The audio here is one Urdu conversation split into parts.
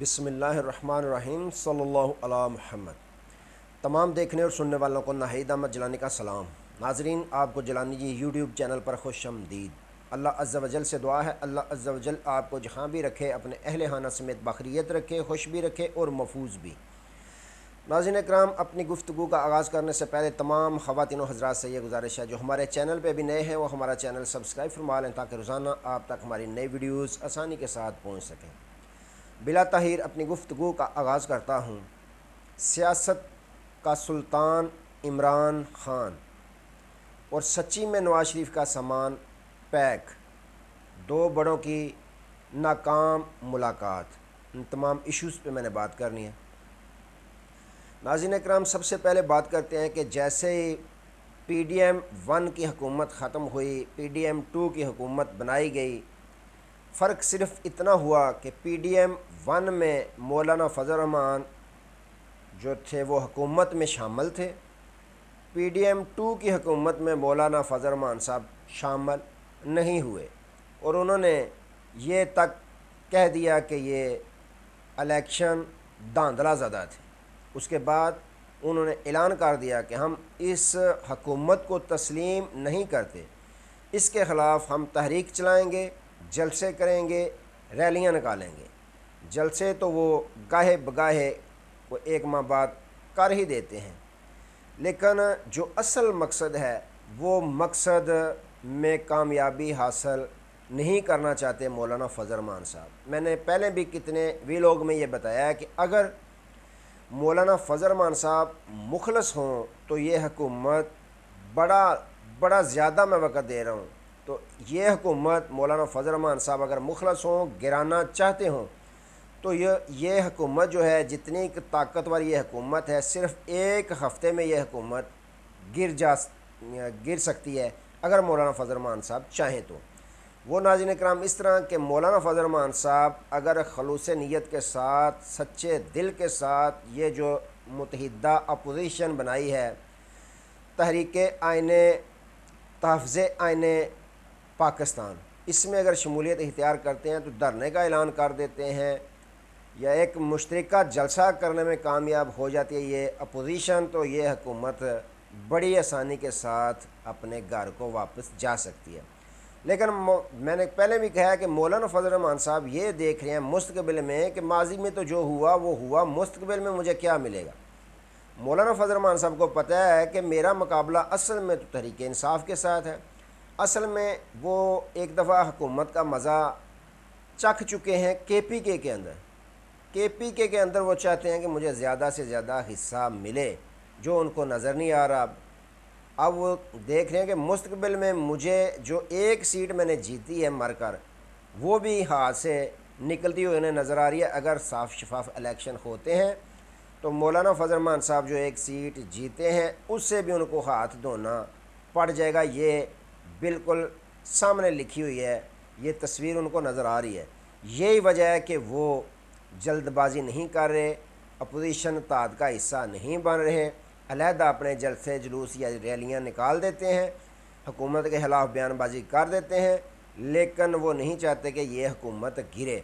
بسم اللہ الرحمن الرحیم صلی اللہ علیہ محمد۔ تمام دیکھنے اور سننے والوں کو ناہید احمد جیلانی کا سلام۔ ناظرین، آپ کو جیلانی جی یوٹیوب چینل پر خوش آمدید۔ اللہ عز و جل سے دعا ہے اللہ عز و جل آپ کو جہاں بھی رکھے اپنے اہل خانہ سمیت بخیریت رکھے، خوش بھی رکھے اور محفوظ بھی۔ ناظرین اکرام، اپنی گفتگو کا آغاز کرنے سے پہلے تمام خواتین و حضرات سے یہ گزارش ہے جو ہمارے چینل پہ بھی نئے ہیں وہ ہمارا چینل سبسکرائب فرما لیں تاکہ روزانہ آپ تک ہماری نئی ویڈیوز آسانی کے ساتھ پہنچ سکیں۔ بلا تاخیر اپنی گفتگو کا آغاز کرتا ہوں۔ سیاست کا سلطان عمران خان اور سچی میں نواز شریف کا سامان پیک، دو بڑوں کی ناکام ملاقات، ان تمام ایشوز پہ میں نے بات کرنی ہے۔ ناظرین اکرام، سب سے پہلے بات کرتے ہیں کہ جیسے ہی پی ڈی ایم 1 کی حکومت ختم ہوئی، پی ڈی ایم 2 کی حکومت بنائی گئی، فرق صرف اتنا ہوا کہ پی ڈی ایم 1 میں مولانا فضل الرحمان جو تھے وہ حکومت میں شامل تھے، پی ڈی ایم 2 کی حکومت میں مولانا فضل الرحمان صاحب شامل نہیں ہوئے، اور انہوں نے یہ تک کہہ دیا کہ یہ الیکشن دھاندلا زدہ تھے۔ اس کے بعد انہوں نے اعلان کر دیا کہ ہم اس حکومت کو تسلیم نہیں کرتے، اس کے خلاف ہم تحریک چلائیں گے، جلسے کریں گے، ریلیاں نکالیں گے۔ جلسے تو وہ گاہے بگاہے وہ ایک ماہ بعد کر ہی دیتے ہیں، لیکن جو اصل مقصد ہے وہ مقصد میں کامیابی حاصل نہیں کرنا چاہتے مولانا فضل الرحمان صاحب۔ میں نے پہلے بھی کتنے ویلوگ میں یہ بتایا ہے کہ اگر مولانا فضل الرحمان صاحب مخلص ہوں تو یہ حکومت بڑا زیادہ میں وقت دے رہا ہوں، تو یہ حکومت مولانا فضل الرحمان صاحب اگر مخلص ہوں، گرانا چاہتے ہوں، تو یہ حکومت جو ہے، جتنی طاقتور یہ حکومت ہے، صرف ایک ہفتے میں یہ حکومت گر سکتی ہے اگر مولانا فضل الرحمان صاحب چاہیں تو۔ وہ ناظرین اکرام اس طرح کہ مولانا فضل الرحمان صاحب اگر خلوص نیت کے ساتھ، سچے دل کے ساتھ یہ جو متحدہ اپوزیشن بنائی ہے، تحریک آئین تحفظ آئین پاکستان، اس میں اگر شمولیت اختیار کرتے ہیں تو دھرنے کا اعلان کر دیتے ہیں یا ایک مشترکہ جلسہ کرنے میں کامیاب ہو جاتی ہے یہ اپوزیشن، تو یہ حکومت بڑی آسانی کے ساتھ اپنے گھر کو واپس جا سکتی ہے۔ لیکن میں نے پہلے بھی کہا کہ مولانا فضل الرحمان صاحب یہ دیکھ رہے ہیں مستقبل میں کہ ماضی میں تو جو ہوا وہ ہوا، مستقبل میں مجھے کیا ملے گا۔ مولانا فضل الرحمان صاحب کو پتہ ہے کہ میرا مقابلہ اصل میں تو تحریک انصاف کے ساتھ ہے۔ اصل میں وہ ایک دفعہ حکومت کا مزہ چکھ چکے ہیں کے پی کے اندر۔ کے پی کے اندر وہ چاہتے ہیں کہ مجھے زیادہ سے زیادہ حصہ ملے، جو ان کو نظر نہیں آ رہا۔ اب وہ دیکھ رہے ہیں کہ مستقبل میں مجھے جو ایک سیٹ میں نے جیتی ہے مر کر، وہ بھی ہاتھ سے نکلتی ہوئی انہیں نظر آ رہی ہے۔ اگر صاف شفاف الیکشن ہوتے ہیں تو مولانا فضل الرحمان صاحب جو ایک سیٹ جیتے ہیں اس سے بھی ان کو ہاتھ دھونا پڑ جائے گا۔ یہ بالکل سامنے لکھی ہوئی ہے، یہ تصویر ان کو نظر آ رہی ہے۔ یہی وجہ ہے کہ وہ جلد بازی نہیں کر رہے، اپوزیشن اتحاد کا حصہ نہیں بن رہے، علیحدہ اپنے جلسے جلوس یا ریلیاں نکال دیتے ہیں، حکومت کے خلاف بیان بازی کر دیتے ہیں، لیکن وہ نہیں چاہتے کہ یہ حکومت گرے۔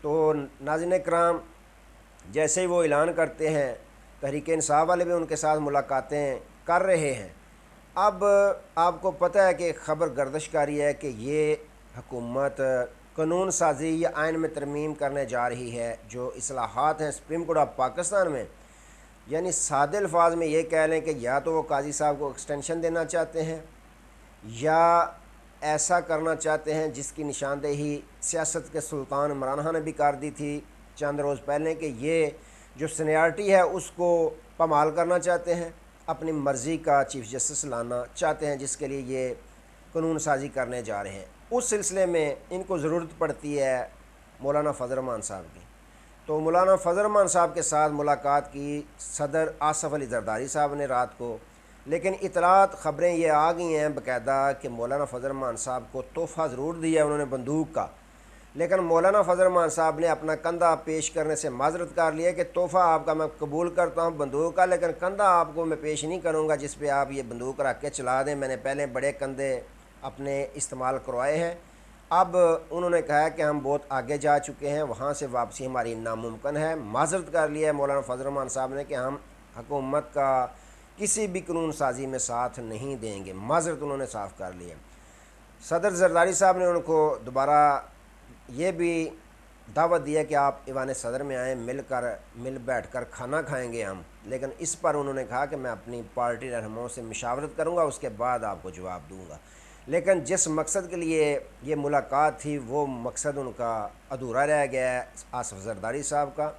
تو ناظرین کرام، جیسے ہی وہ اعلان کرتے ہیں، تحریک انصاف والے بھی ان کے ساتھ ملاقاتیں کر رہے ہیں۔ اب آپ کو پتہ ہے کہ خبر گردش کاری ہے کہ یہ حکومت قانون سازی یا آئین میں ترمیم کرنے جا رہی ہے، جو اصلاحات ہیں سپریم کورٹ آف پاکستان میں۔ یعنی سادے الفاظ میں یہ کہہ لیں کہ یا تو وہ قاضی صاحب کو ایکسٹینشن دینا چاہتے ہیں یا ایسا کرنا چاہتے ہیں جس کی نشاندہی سیاست کے سلطان عمران خان نے بھی کر دی تھی چند روز پہلے، کہ یہ جو سینیارٹی ہے اس کو پامال کرنا چاہتے ہیں، اپنی مرضی کا چیف جسٹس لانا چاہتے ہیں، جس کے لیے یہ قانون سازی کرنے جا رہے ہیں۔ اس سلسلے میں ان کو ضرورت پڑتی ہے مولانا فضل الرحمان صاحب کی۔ تو مولانا فضل الرحمان صاحب کے ساتھ ملاقات کی صدر آصف علی زرداری صاحب نے رات کو، لیکن اطلاعات خبریں یہ آ گئی ہیں باقاعدہ کہ مولانا فضل الرحمان صاحب کو تحفہ ضرور دیا انہوں نے بندوق کا، لیکن مولانا فضل الرحمان صاحب نے اپنا کندھا پیش کرنے سے معذرت کر لی ہے کہ تحفہ آپ کا میں قبول کرتا ہوں بندوق کا، لیکن کندھا آپ کو میں پیش نہیں کروں گا جس پہ آپ یہ بندوق رکھ کے چلا دیں۔ میں نے پہلے بڑے کندھے اپنے استعمال کروائے ہیں، اب انہوں نے کہا کہ ہم بہت آگے جا چکے ہیں، وہاں سے واپسی ہماری ناممکن ہے۔ معذرت کر لیا ہے مولانا فضل الرحمان صاحب نے کہ ہم حکومت کا کسی بھی قانون سازی میں ساتھ نہیں دیں گے، معذرت انہوں نے صاف کر لی ہے۔ صدر زرداری صاحب نے ان کو دوبارہ یہ بھی دعوت دی ہے کہ آپ ایوان صدر میں آئیں، مل بیٹھ کر کھانا کھائیں گے ہم، لیکن اس پر انہوں نے کہا کہ میں اپنی پارٹی رہنماؤں سے مشاورت کروں گا، اس کے بعد آپ کو جواب دوں گا۔ لیکن جس مقصد کے لیے یہ ملاقات تھی وہ مقصد ان کا ادھورا رہ گیا ہے آصف زرداری صاحب کا،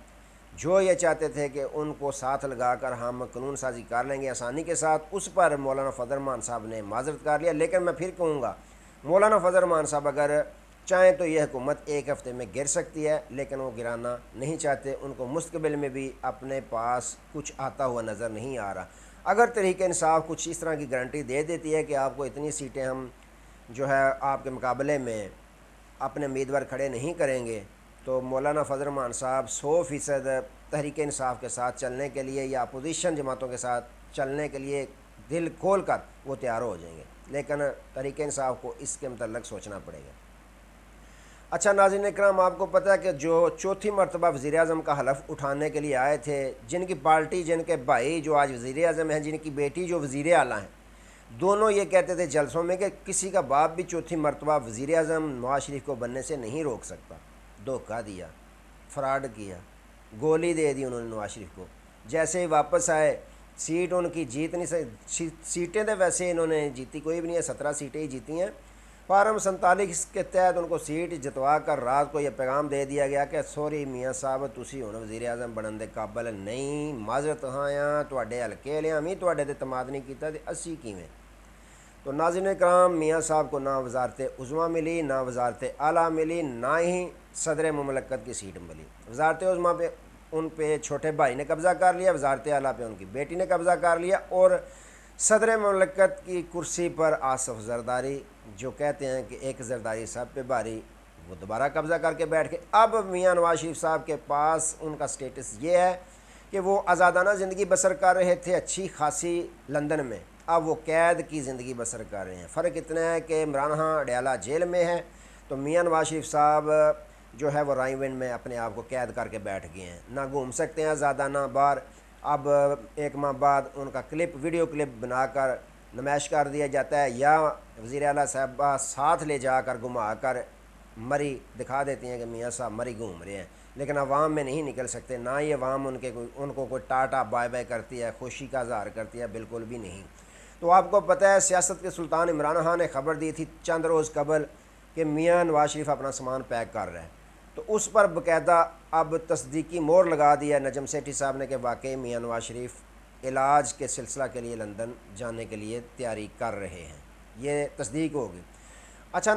جو یہ چاہتے تھے کہ ان کو ساتھ لگا کر ہم قانون سازی کر لیں گے آسانی کے ساتھ، اس پر مولانا فضل الرحمان صاحب نے معذرت کر لیا۔ لیکن میں پھر کہوں گا مولانا فضل الرحمان صاحب اگر چاہیں تو یہ حکومت ایک ہفتے میں گر سکتی ہے، لیکن وہ گرانا نہیں چاہتے، ان کو مستقبل میں بھی اپنے پاس کچھ آتا ہوا نظر نہیں آ رہا۔ اگر تحریک انصاف کچھ اس طرح کی گارنٹی دے دیتی ہے کہ آپ کو اتنی سیٹیں ہم جو ہے آپ کے مقابلے میں اپنے امیدوار کھڑے نہیں کریں گے، تو مولانا فضل الرحمان صاحب 100% تحریک انصاف کے ساتھ چلنے کے لیے یا اپوزیشن جماعتوں کے ساتھ چلنے کے لیے دل کھول کر وہ تیار ہو جائیں گے، لیکن تحریک انصاف کو اس کے متعلق سوچنا پڑے گا۔ اچھا ناظرین اکرام، آپ کو پتہ ہے کہ جو چوتھی مرتبہ وزیر اعظم کا حلف اٹھانے کے لیے آئے تھے، جن کی پارٹی، جن کے بھائی جو آج وزیر اعظم ہیں، جن کی بیٹی جو وزیر اعلیٰ ہیں، دونوں یہ کہتے تھے جلسوں میں کہ کسی کا باپ بھی چوتھی مرتبہ وزیر اعظم نواز شریف کو بننے سے نہیں روک سکتا۔ دھوکہ دیا، فراڈ کیا، گولی دے دی انہوں نے نواز شریف کو۔ جیسے ہی واپس آئے سیٹ ان کی جیت نہیں، سیٹیں تو ویسے انہوں نے جیتی کوئی بھی نہیں ہے، 17 سیٹیں ہی جیتی ہیں۔ فارم 47 کے تحت ان کو سیٹ جتوا کر رات کو یہ پیغام دے دیا گیا کہ سوری میاں صاحب تسی ہن وزیر اعظم بنن دے قابل نہیں، معذرت ہاں تواڈے ہلکے لیاں ہم ہی تواڈے تے اعتماد نہیں کیتا تے اسی کیویں۔ تو ناظرین کرام، میاں صاحب کو نہ وزارت عظمیٰ ملی، نہ وزارت اعلیٰ ملی، نہ ہی صدر مملکت کی سیٹ ملی۔ وزارت عظمیٰ پہ ان پہ چھوٹے بھائی نے قبضہ کر لیا، وزارت اعلیٰ پہ ان کی بیٹی نے قبضہ کر لیا، اور صدر مملکت کی کرسی پر آصف زرداری جو کہتے ہیں کہ ایک زرداری صاحب پہ بھاری، وہ دوبارہ قبضہ کر کے بیٹھ کے اب میاں نواز شریف صاحب کے پاس ان کا سٹیٹس یہ ہے کہ وہ آزادانہ زندگی بسر کر رہے تھے اچھی خاصی لندن میں، اب وہ قید کی زندگی بسر کر رہے ہیں۔ فرق اتنا ہے کہ عمران خان اڈیالہ جیل میں ہے، تو میاں نواز شریف صاحب جو ہے وہ رائے ونڈ میں اپنے آپ کو قید کر کے بیٹھ گئے ہیں، نہ گھوم سکتے ہیں آزادانہ باہر۔ اب 1 ماہ بعد ان کا ویڈیو کلپ بنا کر نمائش کر دیا جاتا ہے، یا وزیر اعلیٰ صاحبہ ساتھ لے جا کر گھما کر مری دکھا دیتی ہیں کہ میاں صاحب مری گھوم رہے ہیں، لیکن عوام میں نہیں نکل سکتے، نہ یہ عوام ان کو کوئی ٹاٹا بائے بائے کرتی ہے، خوشی کا اظہار کرتی ہے، بالکل بھی نہیں۔ تو آپ کو پتہ ہے سیاست کے سلطان عمران خان نے خبر دی تھی چند روز قبل کہ میاں نواز شریف اپنا سامان پیک کر رہے ہیں، تو اس پر باقاعدہ اب تصدیقی مور لگا دیا نجم سیٹھی صاحب نے کہ واقعی میاں نواز شریف علاج کے سلسلہ کے لیے لندن جانے کے لیے تیاری کر رہے ہیں، یہ تصدیق ہوگی۔ اچھا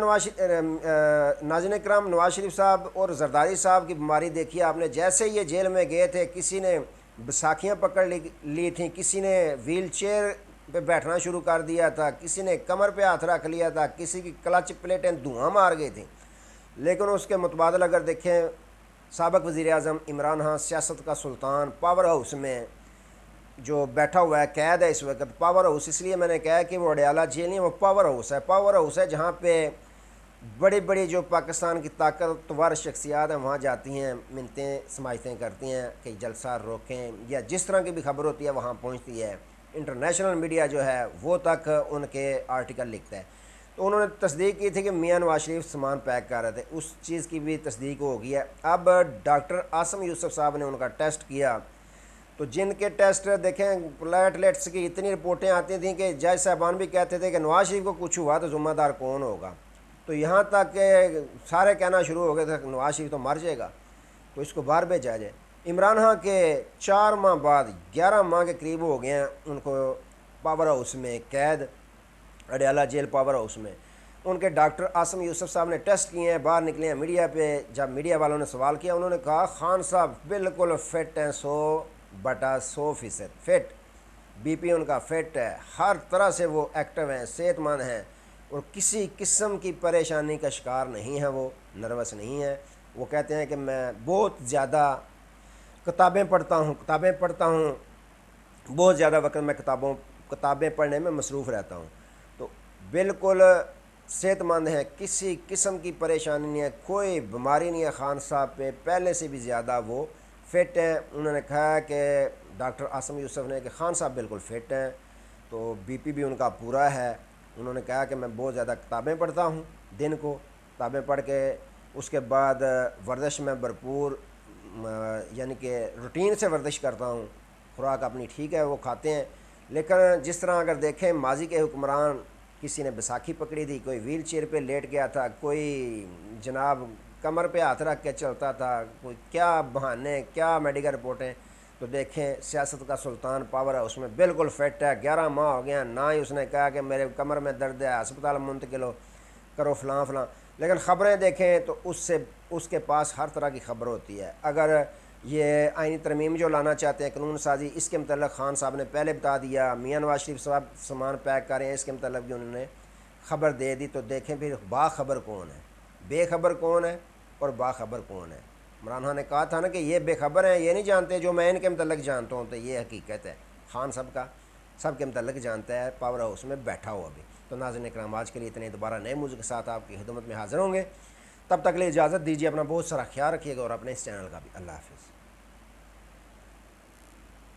ناظرین اکرام، نواز شریف صاحب اور زرداری صاحب کی بیماری دیکھیے آپ نے، جیسے یہ جیل میں گئے تھے کسی نے بساکھیاں پکڑ لی تھیں، کسی نے ویل چیئر پہ بیٹھنا شروع کر دیا تھا، کسی نے کمر پہ ہاتھ رکھ لیا تھا، کسی کی کلچ پلیٹیں دھواں مار گئی تھیں، لیکن اس کے متبادل اگر دیکھیں سابق وزیر اعظم عمران خان سیاست کا سلطان پاور ہاؤس میں جو بیٹھا ہوا ہے، قید ہے اس وقت پاور ہاؤس، اس لیے میں نے کہا کہ وہ اڈیالہ جیل نہیں، وہ پاور ہاؤس ہے جہاں پہ بڑی بڑی جو پاکستان کی طاقتور شخصیات ہیں وہاں جاتی ہیں، منتیں سماجتیں کرتی ہیں کہ جلسہ روکیں، یا جس طرح کی بھی خبر ہوتی ہے وہاں پہنچتی ہے، انٹرنیشنل میڈیا جو ہے وہ تک ان کے آرٹیکل لکھتا ہے۔ تو انہوں نے تصدیق کی تھی کہ میاں نواز شریف سامان پیک کر رہے تھے، اس چیز کی بھی تصدیق ہو گئی ہے۔ اب ڈاکٹر عاصم یوسف صاحب نے ان کا ٹیسٹ کیا، تو جن کے ٹیسٹ دیکھیں پلیٹلیٹس کی اتنی رپورٹیں آتی تھیں کہ جج صاحبان بھی کہتے تھے کہ نواز شریف کو کچھ ہوا تو ذمہ دار کون ہوگا، تو یہاں تک کہ سارے کہنا شروع ہو گئے تھے کہ نواز شریف تو مر جائے گا تو اس کو باہر بھیجا جائے۔ عمران خان کے 4 ماہ بعد 11 ماہ کے قریب ہو گئے ہیں ان کو پاور ہاؤس میں قید، اڈیالہ جیل پاور ہاؤس میں۔ ان کے ڈاکٹر عاصم یوسف صاحب نے ٹیسٹ کیے ہیں، باہر نکلے ہیں میڈیا پہ، جب میڈیا والوں نے سوال کیا انہوں نے کہا خان صاحب بالکل فٹ ہیں، 100% فٹ، بی پی ان کا فٹ ہے، ہر طرح سے وہ ایکٹیو ہیں، صحت مند ہیں، اور کسی قسم کی پریشانی کا شکار نہیں ہے، وہ نروس نہیں ہے۔ وہ کہتے ہیں کہ میں بہت زیادہ کتابیں پڑھتا ہوں، بہت زیادہ وقت میں کتابیں پڑھنے میں مصروف رہتا ہوں، تو بالکل صحت مند ہیں، کسی قسم کی پریشانی نہیں ہے، کوئی بیماری نہیں ہے خان صاحب پہ، پہلے سے بھی زیادہ وہ فٹ ہیں۔ انہوں نے کہا کہ ڈاکٹر عاصم یوسف نے کہ خان صاحب بالکل فٹ ہیں، تو بی پی بھی ان کا پورا ہے۔ انہوں نے کہا کہ میں بہت زیادہ کتابیں پڑھتا ہوں، دن کو کتابیں پڑھ کے اس کے بعد ورزش میں بھرپور یعنی کہ روٹین سے ورزش کرتا ہوں، خوراک اپنی ٹھیک ہے وہ کھاتے ہیں، لیکن جس طرح اگر دیکھیں ماضی کے حکمران، کسی نے بیساکھی پکڑی تھی، کوئی ویل چیئر پہ لیٹ گیا تھا، کوئی جناب کمر پہ ہاتھ رکھ کے چلتا تھا، کوئی کیا بہانے کیا میڈیکل رپورٹیں، تو دیکھیں سیاست کا سلطان پاور ہے اس میں بالکل فٹ ہے، 11 ماہ ہو گیا، نہ ہی اس نے کہا کہ میرے کمر میں درد ہے ہسپتال منتقل ہو کرو فلاں فلاں، لیکن خبریں دیکھیں تو اس کے پاس ہر طرح کی خبر ہوتی ہے۔ اگر یہ آئینی ترمیم جو لانا چاہتے ہیں قانون سازی، اس کے متعلق خان صاحب نے پہلے بتا دیا، میاں نواز شریف صاحب سامان پیک کر رہے ہیں، اس کے متعلق بھی انہوں نے خبر دے دی، تو دیکھیں پھر باخبر کون ہے، بے خبر کون ہے اور باخبر کون ہے۔ عمران خان نے کہا تھا نا کہ یہ بے خبر ہیں، یہ نہیں جانتے جو میں ان کے متعلق جانتا ہوں، تو یہ حقیقت ہے، خان صاحب کا سب کے متعلق جانتا ہے، پاور ہاؤس میں بیٹھا ہوا بھی۔ تو ناظرین اکرام آج کے لیے اتنے، دوبارہ نئے موضوع کے ساتھ آپ کی خدمت میں حاضر ہوں گے، تب تک کے لیے اجازت دیجیے، اپنا بہت سارا خیال رکھیے گا اور اپنے اس چینل کا بھی۔ اللہ حافظ۔